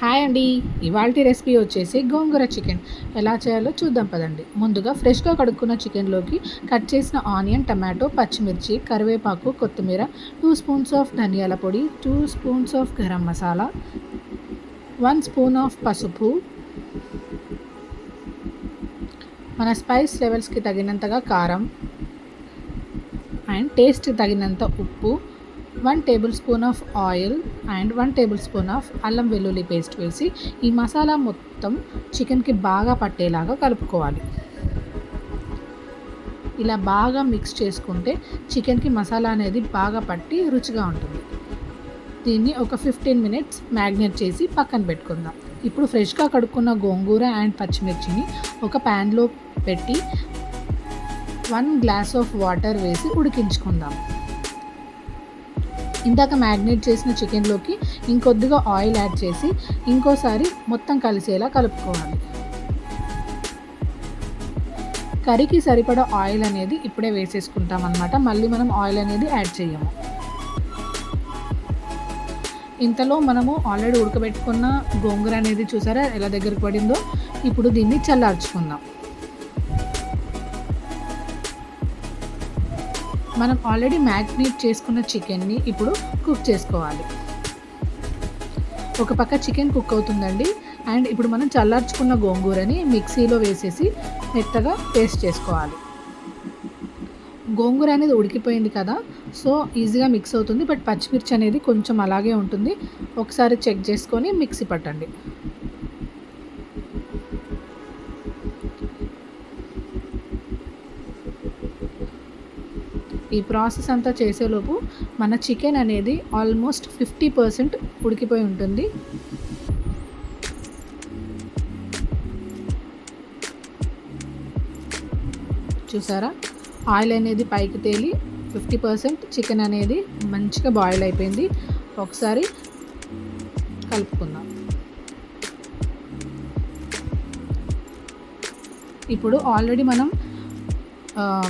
Hi అండి. ఇవాల్టి recipe వచ్చేసి గోంగూర చికెన్ ఎలా చేయాలో చూద్దాం పదండి. ముందుగా ఫ్రెష్గా కడుక్కున్న చికెన్లోకి కట్ చేసిన ఆనియన్, టమాటో, పచ్చిమిర్చి, కరివేపాకు, కొత్తిమీర, 2 స్పూన్స్ ఆఫ్ ధనియాల పొడి, 2 spoons of garam masala, 1 spoon of పసుపు, మన స్పైస్ లెవెల్స్కి తగినంతగా కారం అండ్ టేస్ట్ తగినంత ఉప్పు, 1 table spoon of oil and 1 table spoon of అల్లం వెల్లుల్లి పేస్ట్ వేసి ఈ మసాలా మొత్తం చికెన్కి బాగా పట్టేలాగా కలుపుకోవాలి. ఇలా బాగా మిక్స్ చేసుకుంటే చికెన్కి మసాలా అనేది బాగా పట్టి రుచిగా ఉంటుంది. దీన్ని ఒక 15 మినిట్స్ మ్యాగ్నేట్ చేసి పక్కన పెట్టుకుందాం. ఇప్పుడు ఫ్రెష్గా కడుక్కున్న గోంగూర అండ్ పచ్చిమిర్చిని ఒక ప్యాన్లో పెట్టి 1 గ్లాస్ ఆఫ్ వాటర్ వేసి ఉడికించుకుందాం. ఇందాక మ్యాగ్నేట్ చేసిన చికెన్లోకి ఇంకొద్దిగా ఆయిల్ యాడ్ చేసి ఇంకోసారి మొత్తం కలిసేలా కలుపుకోవాలి. కర్రీకి సరిపడా ఆయిల్ అనేది ఇప్పుడే వేసేసుకుంటాం అన్నమాట. మళ్ళీ మనం ఆయిల్ అనేది యాడ్ చేయము. ఇంతలో మనము ఆల్రెడీ ఉడకబెట్టుకున్న గోంగూర అనేది చూసారా ఎలా దగ్గరకు పడిందో. ఇప్పుడు దీన్ని చల్లార్చుకుందాం. మనం ఆల్రెడీ మ్యాగ్నేట్ చేసుకున్న చికెన్ని ఇప్పుడు కుక్ చేసుకోవాలి. ఒక పక్క చికెన్ కుక్ అవుతుందండి. అండ్ ఇప్పుడు మనం చల్లార్చుకున్న గోంగూరని మిక్సీలో వేసేసి మెత్తగా పేస్ట్ చేసుకోవాలి. గోంగూర అనేది ఉడికిపోయింది కదా, సో ఈజీగా మిక్స్ అవుతుంది. బట్ పచ్చిమిర్చి అనేది కొంచెం అలాగే ఉంటుంది. ఒకసారి చెక్ చేసుకొని మిక్సీ పట్టండి. ఈ ప్రాసెస్ అంతా చేసేలోపు మన చికెన్ అనేది ఆల్మోస్ట్ 50% ఉడికిపోయి ఉంటుంది. చూసారా, ఆయిల్ అనేది పైకి తేలి 50% చికెన్ అనేది మంచిగా బాయిల్ అయిపోయింది. ఒకసారి కలుపుకుందాం. ఇప్పుడు ఆల్రెడీ మనం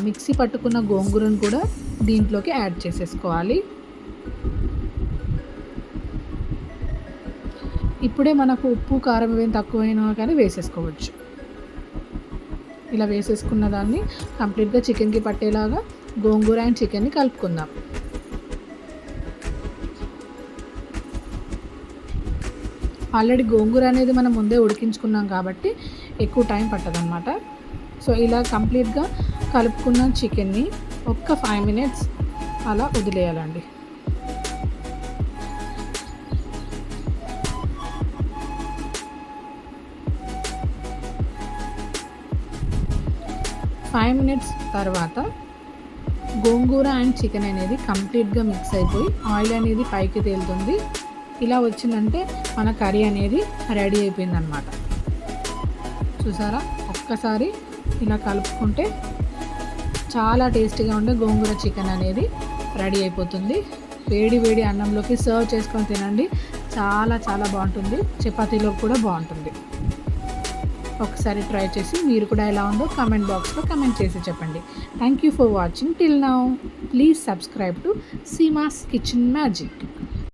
మిక్సీ పట్టుకున్న గోంగూరను కూడా దీంట్లోకి యాడ్ చేసేసుకోవాలి. ఇప్పుడే మనకు ఉప్పు కారం ఏం తక్కువైనా కానీ వేసేసుకోవచ్చు. ఇలా వేసేసుకున్న దాన్ని కంప్లీట్గా చికెన్కి పట్టేలాగా గోంగూర అండ్ చికెన్ని కలుపుకుందాం. ఆల్రెడీ గోంగూర అనేది మనం ముందే ఉడికించుకున్నాం కాబట్టి ఎక్కువ టైం పట్టదన్నమాట. సో ఇలా కంప్లీట్గా కలుపుకున్న చికెన్ని ఒక్క 5 మినిట్స్ అలా వదిలేయాలండి. ఫైవ్ మినిట్స్ తర్వాత గోంగూర అండ్ చికెన్ అనేది కంప్లీట్గా మిక్స్ అయిపోయి ఆయిల్ అనేది పైకి తేలుతుంది. ఇలా వచ్చిందంటే మన కర్రీ అనేది రెడీ అయిపోయిందనమాట. చూసారా, ఒక్కసారి ఇలా కలుపుకుంటే చాలా టేస్టీగా ఉండే గోంగూర చికెన్ అనేది రెడీ అయిపోతుంది. వేడి వేడి అన్నంలోకి సర్వ్ చేసుకొని తినండి. చాలా చాలా బాగుంటుంది. చపాతీలోకి కూడా బాగుంటుంది. ఒకసారి ట్రై చేసి మీరు కూడా ఎలా ఉందో కామెంట్ బాక్స్లో కామెంట్ చేసి చెప్పండి. Thank you for watching till now. Please subscribe to CMOS kitchen magic.